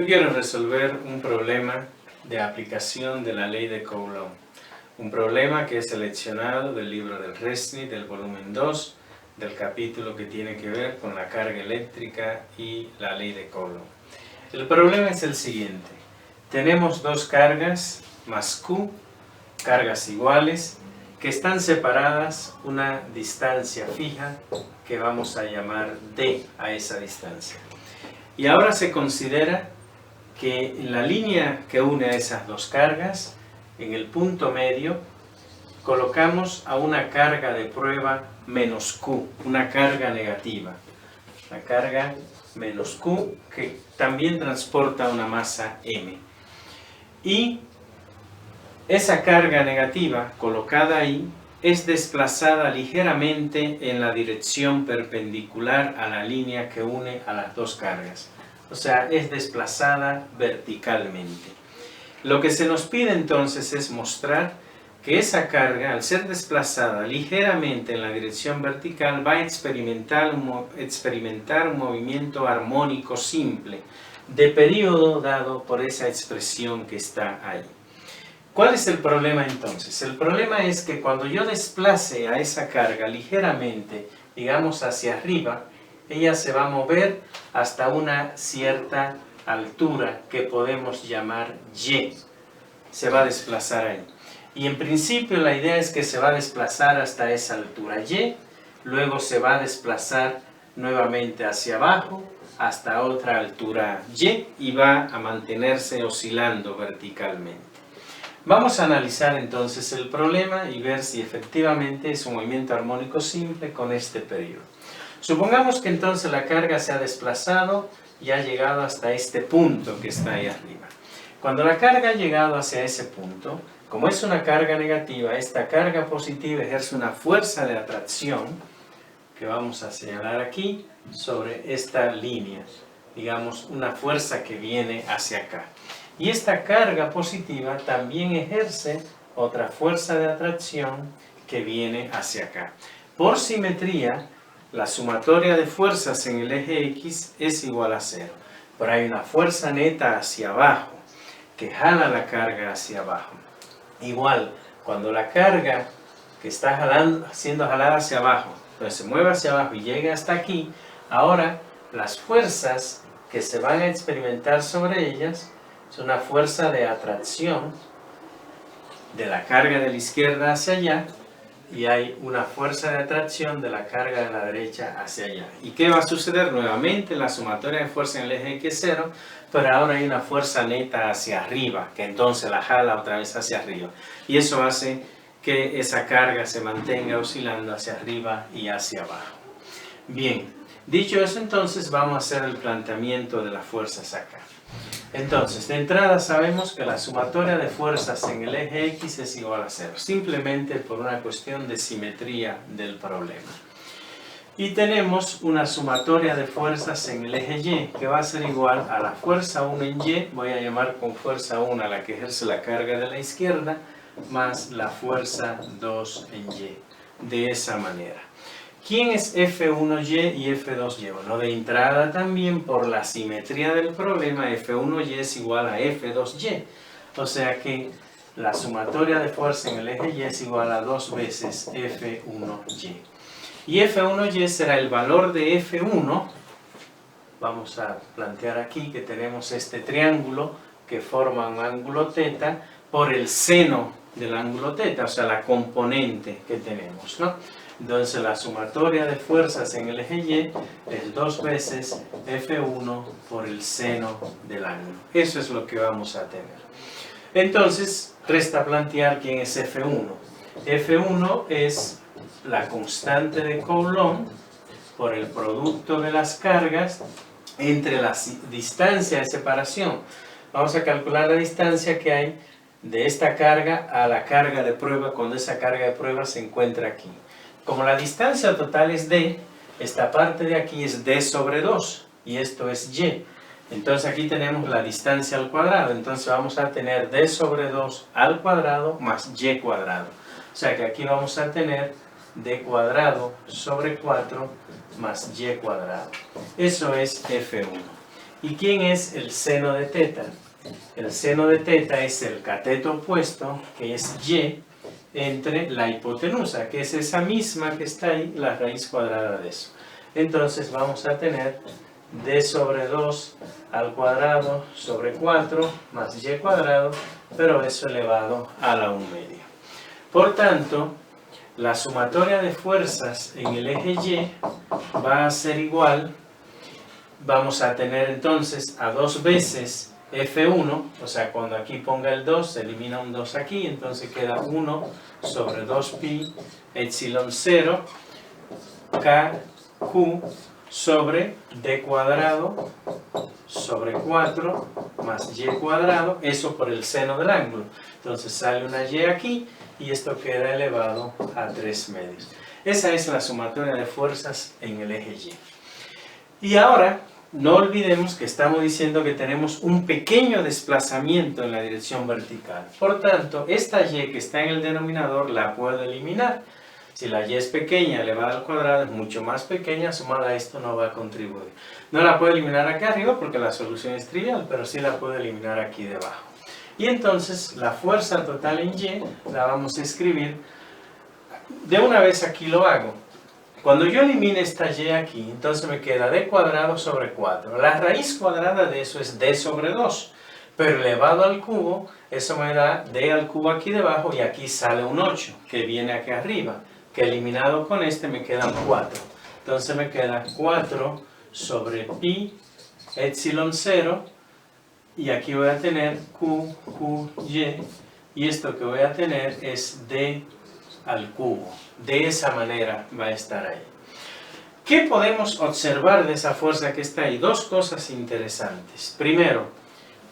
Yo quiero resolver un problema de aplicación de la ley de Coulomb. Un problema que he seleccionado del libro del Resnick, del volumen 2, del capítulo que tiene que ver con la carga eléctrica y la ley de Coulomb. El problema es el siguiente. Tenemos dos cargas más Q, cargas iguales, que están separadas una distancia fija que vamos a llamar D a esa distancia. Y ahora se considera que en la línea que une a esas dos cargas, en el punto medio, colocamos a una carga de prueba menos Q, una carga negativa. La carga menos Q que también transporta una masa M. Y esa carga negativa colocada ahí es desplazada ligeramente en la dirección perpendicular a la línea que une a las dos cargas. O sea, es desplazada verticalmente. Lo que se nos pide entonces es mostrar que esa carga, al ser desplazada ligeramente en la dirección vertical, va a experimentar un movimiento armónico simple de periodo dado por esa expresión que está ahí. ¿Cuál es el problema entonces? El problema es que cuando yo desplace a esa carga ligeramente, digamos hacia arriba, ella se va a mover hasta una cierta altura que podemos llamar Y. Se va a desplazar ahí. Y en principio la idea es que se va a desplazar hasta esa altura Y, luego se va a desplazar nuevamente hacia abajo hasta otra altura Y va a mantenerse oscilando verticalmente. Vamos a analizar entonces el problema y ver si efectivamente es un movimiento armónico simple con este periodo. Supongamos que entonces la carga se ha desplazado y ha llegado hasta este punto que está ahí arriba. Cuando la carga ha llegado hacia ese punto, como es una carga negativa, esta carga positiva ejerce una fuerza de atracción que vamos a señalar aquí sobre esta línea, digamos una fuerza que viene hacia acá. Y esta carga positiva también ejerce otra fuerza de atracción que viene hacia acá. Por simetría, la sumatoria de fuerzas en el eje X es igual a 0. Pero hay una fuerza neta hacia abajo que jala la carga hacia abajo. Igual, cuando la carga que está siendo jalada hacia abajo, entonces se mueve hacia abajo y llega hasta aquí, ahora las fuerzas que se van a experimentar sobre ellas es una fuerza de atracción de la carga de la izquierda hacia allá y hay una fuerza de atracción de la carga de la derecha hacia allá. ¿Y qué va a suceder? Nuevamente la sumatoria de fuerza en el eje X es 0, pero ahora hay una fuerza neta hacia arriba, que entonces la jala otra vez hacia arriba. Y eso hace que esa carga se mantenga oscilando hacia arriba y hacia abajo. Bien, dicho eso entonces vamos a hacer el planteamiento de las fuerzas acá. Entonces, de entrada sabemos que la sumatoria de fuerzas en el eje X es igual a 0, simplemente por una cuestión de simetría del problema. Y tenemos una sumatoria de fuerzas en el eje Y, que va a ser igual a la fuerza 1 en Y, voy a llamar con fuerza 1 a la que ejerce la carga de la izquierda, más la fuerza 2 en Y, de esa manera. ¿Quién es F1Y y F2Y? Bueno, de entrada también por la simetría del problema, F1Y es igual a F2Y. O sea que la sumatoria de fuerza en el eje Y es igual a 2 veces F1Y. Y F1Y será el valor de F1. Vamos a plantear aquí que tenemos este triángulo que forma un ángulo θ por el seno del ángulo θ, o sea, la componente que tenemos, ¿no? Entonces la sumatoria de fuerzas en el eje Y es 2 veces F1 por el seno del ángulo. Eso es lo que vamos a tener. Entonces resta plantear quién es F1. F1 es la constante de Coulomb por el producto de las cargas entre la distancia de separación. Vamos a calcular la distancia que hay de esta carga a la carga de prueba cuando esa carga de prueba se encuentra aquí. Como la distancia total es D, esta parte de aquí es D sobre 2 y esto es Y. Entonces aquí tenemos la distancia al cuadrado, entonces vamos a tener D sobre 2 al cuadrado más Y cuadrado. O sea que aquí vamos a tener D cuadrado sobre 4 más Y cuadrado. Eso es F1. ¿Y quién es el seno de teta? El seno de teta es el cateto opuesto, que es y, entre la hipotenusa, que es esa misma que está ahí, la raíz cuadrada de eso. Entonces vamos a tener d sobre 2 al cuadrado sobre 4 más y cuadrado, pero eso elevado a la 1 media. Por tanto, la sumatoria de fuerzas en el eje Y va a ser igual, vamos a tener entonces a 2 veces F1, o sea, cuando aquí ponga el 2, se elimina un 2 aquí, entonces queda 1 sobre 2pi epsilon 0 KQ sobre d cuadrado sobre 4 más y cuadrado, eso por el seno del ángulo. Entonces sale una y aquí y esto queda elevado a 3 medios. Esa es la sumatoria de fuerzas en el eje Y. Y ahora, no olvidemos que estamos diciendo que tenemos un pequeño desplazamiento en la dirección vertical. Por tanto, esta y que está en el denominador la puedo eliminar. Si la y es pequeña elevada al cuadrado es mucho más pequeña, sumada a esto no va a contribuir. No la puedo eliminar aquí arriba porque la solución es trivial, pero sí la puedo eliminar aquí debajo. Y entonces la fuerza total en y la vamos a escribir. De una vez aquí lo hago. Cuando yo elimine esta y aquí, entonces me queda d cuadrado sobre 4. La raíz cuadrada de eso es d sobre 2. Pero elevado al cubo, eso me da d al cubo aquí debajo y aquí sale un 8, que viene aquí arriba. Que eliminado con este me quedan 4. Entonces me queda 4 sobre pi epsilon 0. Y aquí voy a tener q, y esto que voy a tener es d al cubo. De esa manera va a estar ahí. ¿Qué podemos observar de esa fuerza que está ahí? Dos cosas interesantes. Primero,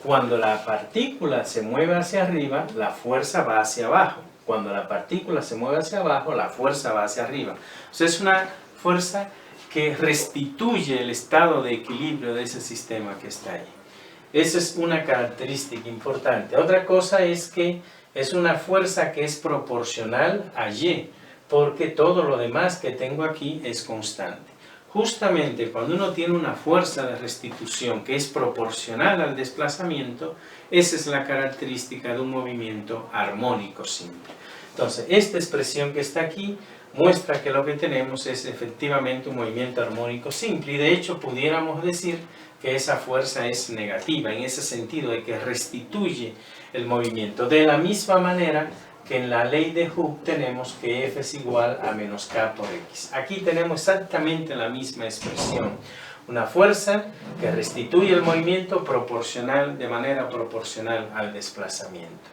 cuando la partícula se mueve hacia arriba, la fuerza va hacia abajo. Cuando la partícula se mueve hacia abajo, la fuerza va hacia arriba. O sea, es una fuerza que restituye el estado de equilibrio de ese sistema que está ahí. Esa es una característica importante. Otra cosa es que es una fuerza que es proporcional a y, porque todo lo demás que tengo aquí es constante. Justamente cuando uno tiene una fuerza de restitución que es proporcional al desplazamiento, esa es la característica de un movimiento armónico simple. Entonces, esta expresión que está aquí muestra que lo que tenemos es efectivamente un movimiento armónico simple, y de hecho pudiéramos decir que esa fuerza es negativa, en ese sentido de que restituye el movimiento. De la misma manera que en la ley de Hooke tenemos que F es igual a menos K por X. Aquí tenemos exactamente la misma expresión. Una fuerza que restituye el movimiento de manera proporcional al desplazamiento.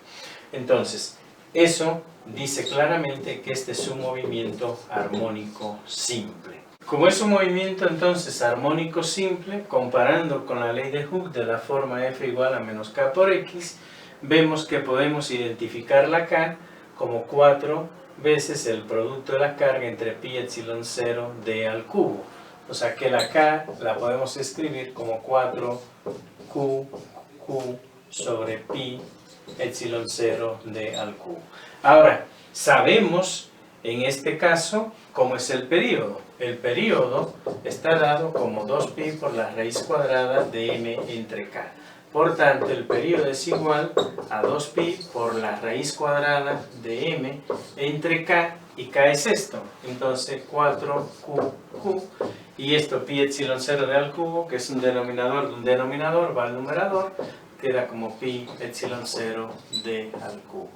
Entonces, eso dice claramente que este es un movimiento armónico simple. Como es un movimiento entonces armónico simple, comparando con la ley de Hooke de la forma F igual a menos K por X, vemos que podemos identificar la K como 4 veces el producto de la carga entre pi epsilon 0 d al cubo. O sea que la K la podemos escribir como 4Q sobre pi epsilon 0 d al cubo. Ahora, sabemos en este caso cómo es el período. El período está dado como 2pi por la raíz cuadrada de m entre k. Por tanto, el período es igual a 2pi por la raíz cuadrada de m entre k, y k es esto. Entonces, 4q, y esto pi epsilon 0 d al cubo, que es un denominador de un denominador, va al numerador, queda como pi epsilon 0 d al cubo.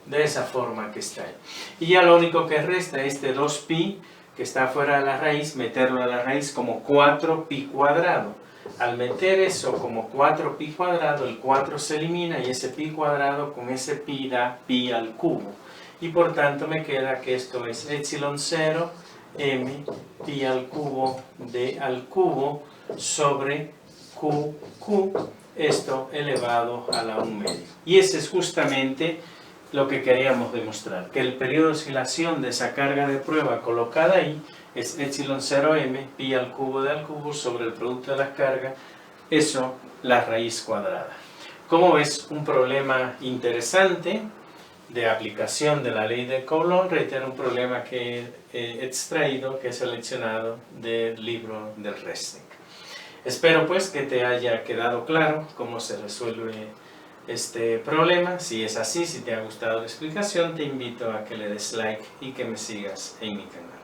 De esa forma que está ahí. Y ya lo único que resta es este 2pi que está fuera de la raíz, meterlo a la raíz como 4pi cuadrado. Al meter eso como 4pi cuadrado, el 4 se elimina y ese pi cuadrado con ese pi da pi al cubo. Y por tanto me queda que esto es epsilon 0 m pi al cubo d al cubo sobre q, esto elevado a la 1 medio. Y ese es justamente lo que queríamos demostrar, que el periodo de oscilación de esa carga de prueba colocada ahí es epsilon 0m pi al cubo d al cubo sobre el producto de las cargas, eso la raíz cuadrada. Como ves, un problema interesante de aplicación de la ley de Coulomb, reitero, un problema que he extraído, que he seleccionado del libro del Resnick. Espero pues que te haya quedado claro cómo se resuelve este problema. Si es así, si te ha gustado la explicación, te invito a que le des like y que me sigas en mi canal.